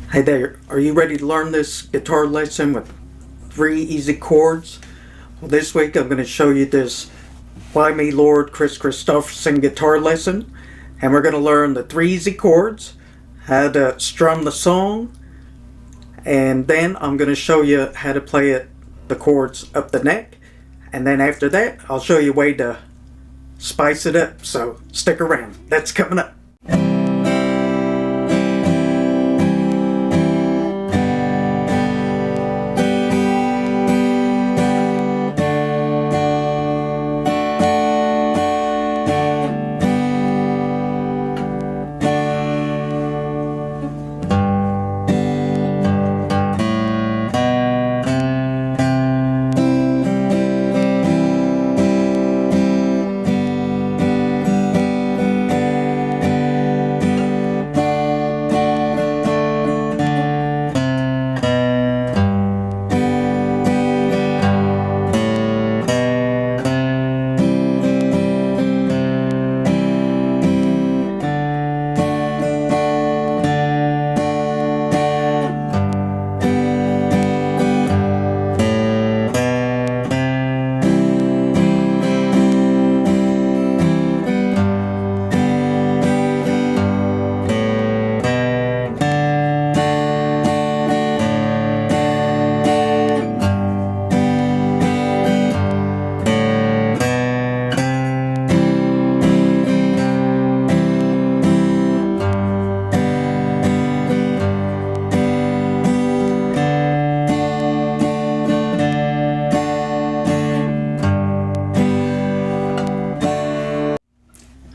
Hey there, are you ready to learn this guitar lesson with 3 easy chords? Well, this week I'm going to show you this Why Me Lord Kristofferson guitar lesson, and we're going to learn the 3 easy chords, how to strum the song, and then I'm going to show you how to play the chords up the neck, and then after that I'll show you a way to spice it up, so stick around. That's coming up.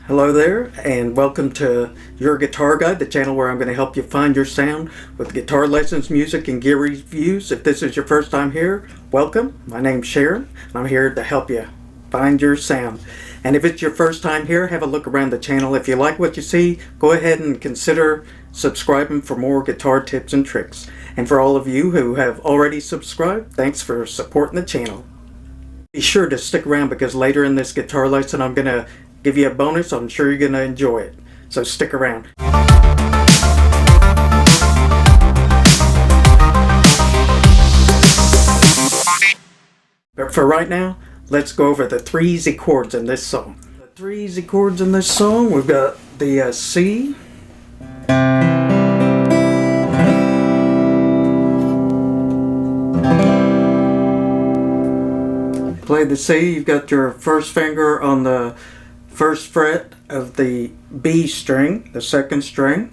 Hello there, and welcome to Your Guitar Guide, the channel where I'm going to help you find your sound with guitar lessons, music, and gear reviews. If this is your first time here, welcome. My name's Sharon, and I'm here to help you find your sound. And if it's your first time here, have a look around the channel. If you like what you see, go ahead and consider subscribing for more guitar tips and tricks. And for all of you who have already subscribed, thanks for supporting the channel. Be sure to stick around because later in this guitar lesson I'm going to give you a bonus. I'm sure you're going to enjoy it. So stick around. But for right now, let's go over the 3 easy chords in this song. The 3 easy chords in this song, we've got the C, play the C, you've got your first finger on the first fret of the B string, the second string.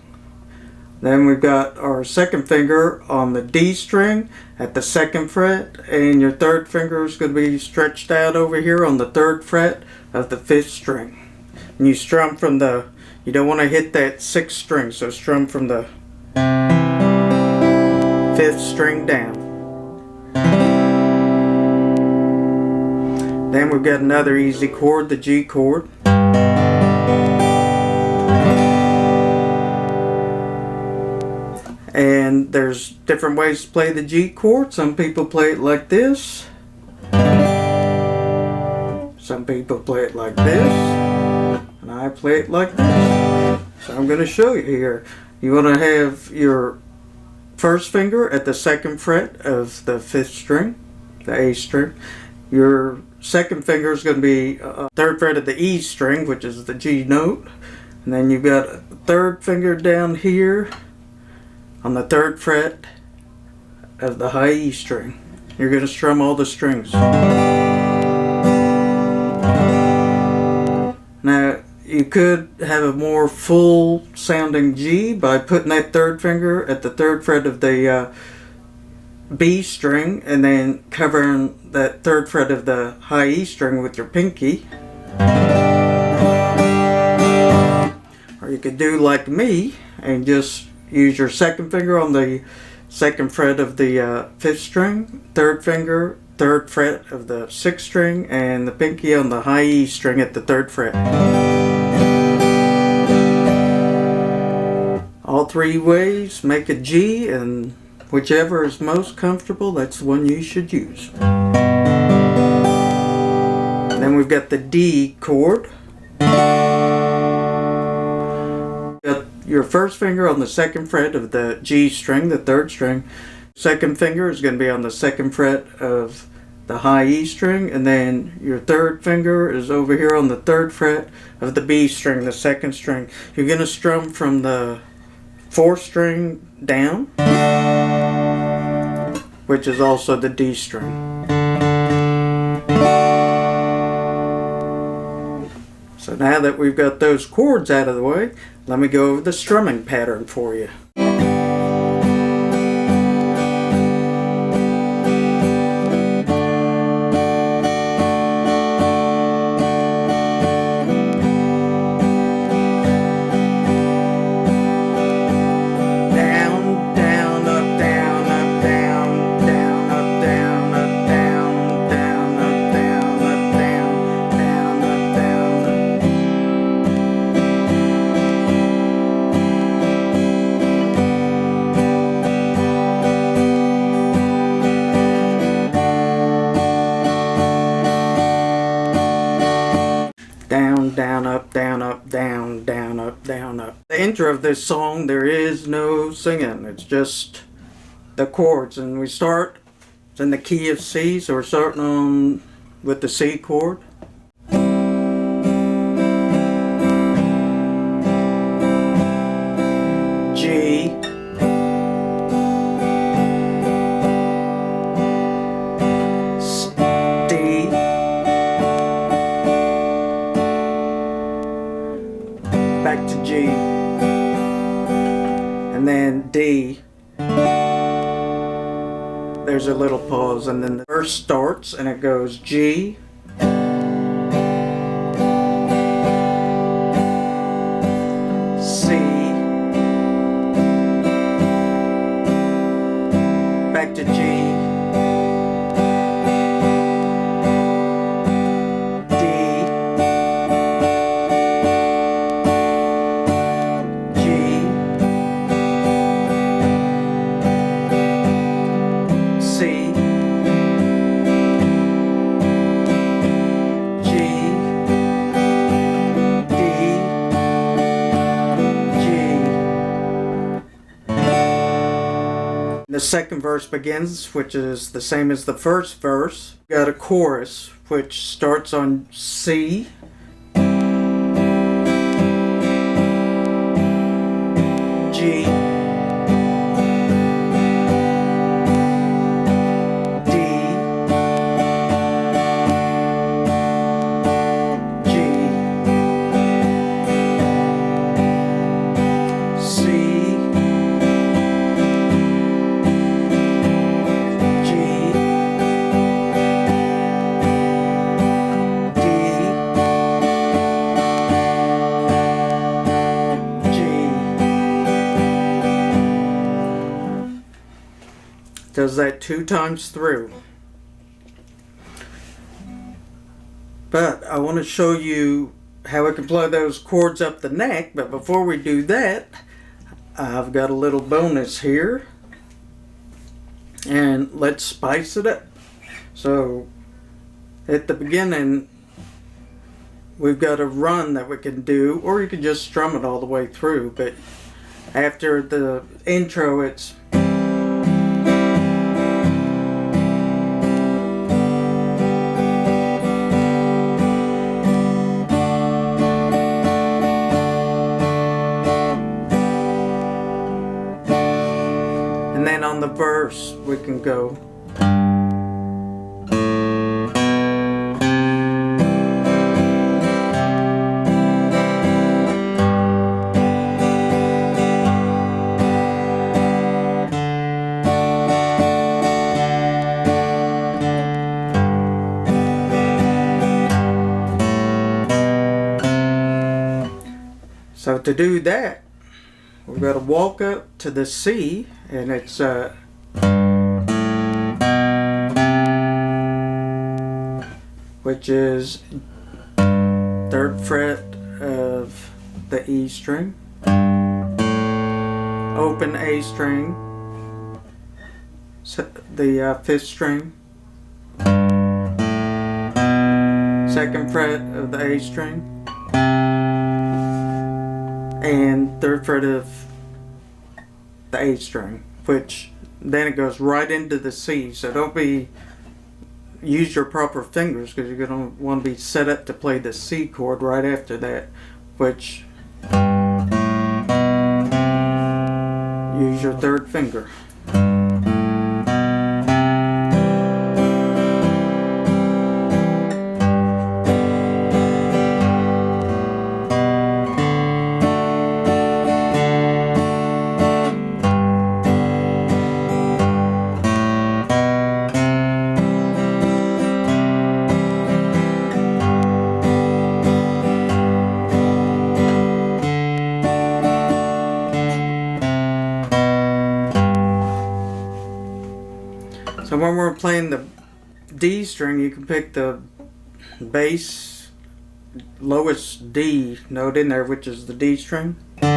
Then we've got our second finger on the D string at the second fret, and your third finger is going to be stretched out over here on the third fret of the fifth string. And you strum from you don't want to hit that sixth string, so strum from the fifth string down. Then we've got another easy chord, the G chord. And there's different ways to play the G chord. Some people play it like this. Some people play it like this. And I play it like this. So I'm going to show you here. You want to have your first finger at the second fret of the fifth string, the A string. Your second finger is going to be third fret of the E string, which is the G note. And then you've got a third finger down here on the third fret of the high E string. You're going to strum all the strings. Now, you could have a more full sounding G by putting that third finger at the third fret of the B string and then covering that third fret of the high E string with your pinky. Or you could do like me and just use your second finger on the second fret of the fifth string, third finger, third fret of the sixth string, and the pinky on the high E string at the third fret. All 3 ways make a G, and whichever is most comfortable, that's the one you should use. Then we've got the D chord. Got your first finger on the second fret of the G string, the third string. Second finger is going to be on the second fret of the high E string, and then your third finger is over here on the third fret of the B string, the second string. You're going to strum from the fourth string down, which is also the D string. So now that we've got those chords out of the way, let me go over the strumming pattern for you. Down, down, up, down, up, down, down, up, down, up. The intro of this song, there is no singing. It's just the chords. And we start in the key of C, so we're starting on with the C chord. G. Back to G, and then D. There's a little pause, and then the verse starts and it goes G, C, back to G, The second verse begins, which is the same as the first verse. We got a chorus, which starts on C, G, D, G, C, does that 2 times through. But I want to show you how we can play those chords up the neck, but before we do that, I've got a little bonus here, and let's spice it up. So at the beginning we've got a run that we can do, or you can just strum it all the way through, but after the intro it's and then on the verse we can go So to do that, we've got to walk up to the C, and it's which is 3rd fret of the E string, open A string, the 5th string, 2nd fret of the A string, and 3rd fret of the A string, which then it goes right into the C. So don't use your proper fingers, because you're going to want to be set up to play the C chord right after that, which use your 3rd finger. So when we're playing the D string, you can pick the bass lowest D note in there, which is the D string. And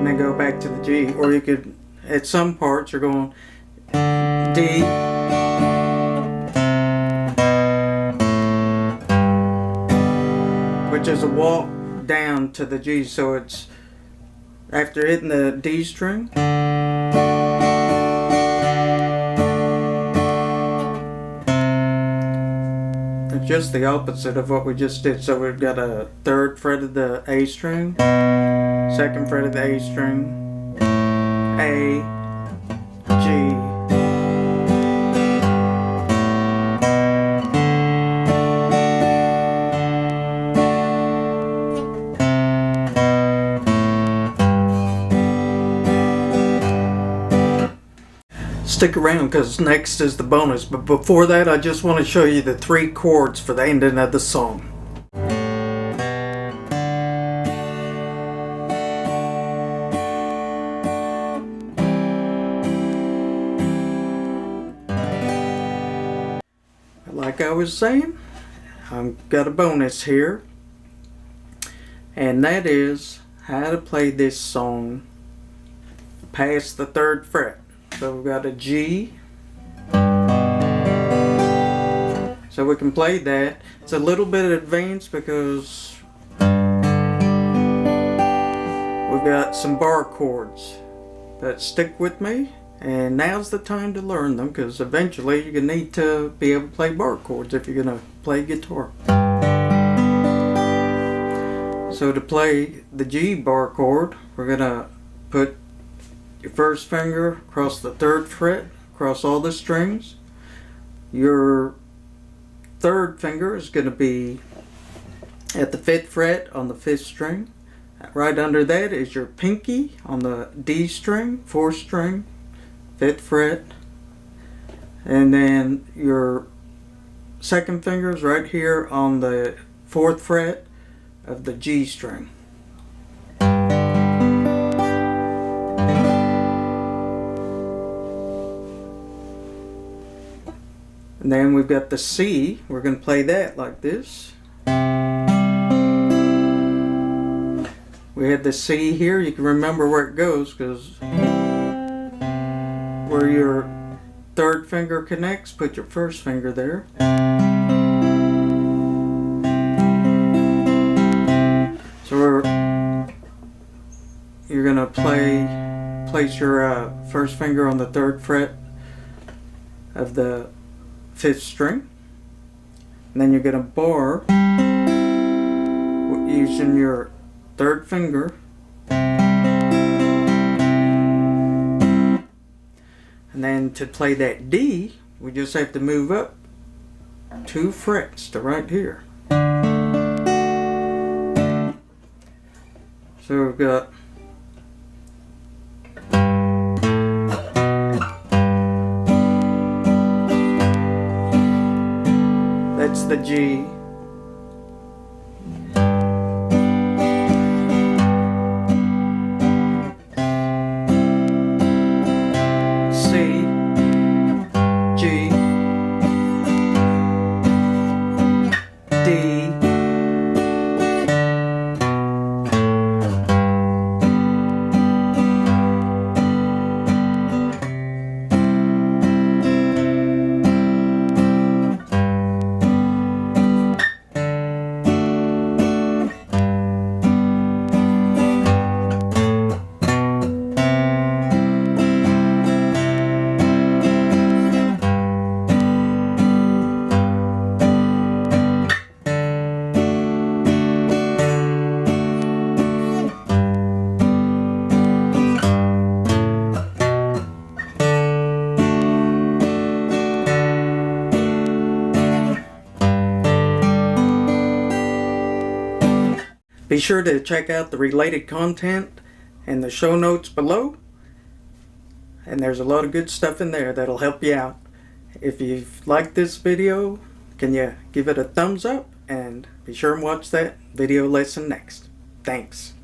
then go back to the G. Or you could, at some parts, you're going D, which is a walk down to the G. So it's after hitting the D string, it's just the opposite of what we just did. So we've got a 3rd fret of the A string, 2nd fret of the A string, A, G, stick around because next is the bonus. But before that, I just want to show you the 3 chords for the ending of the song. Like I was saying, I've got a bonus here, and that is how to play this song past the 3rd fret. So we've got a G, so we can play that. It's a little bit advanced because we've got some bar chords, but stick with me, and now's the time to learn them, because eventually you're going to need to be able to play bar chords if you're going to play guitar. So to play the G bar chord, we're going to put your 1st finger across the 3rd fret, across all the strings. Your 3rd finger is going to be at the 5th fret on the 5th string. Right under that is your pinky on the D string, 4th string, 5th fret. And then your 2nd finger is right here on the 4th fret of the G string. And then we've got the C. We're going to play that like this. We had the C here. You can remember where it goes, because where your 3rd finger connects, put your 1st finger there. So you're going to place your 1st finger on the 3rd fret of the 5th string, and then you're going to bar using your 3rd finger, and then to play that D, we just have to move up 2 frets to right here. So we've got that's the G. C, G, D, Be sure to check out the related content in the show notes below. And there's a lot of good stuff in there that'll help you out. If you've liked this video, can you give it a thumbs up? And be sure and watch that video lesson next. Thanks.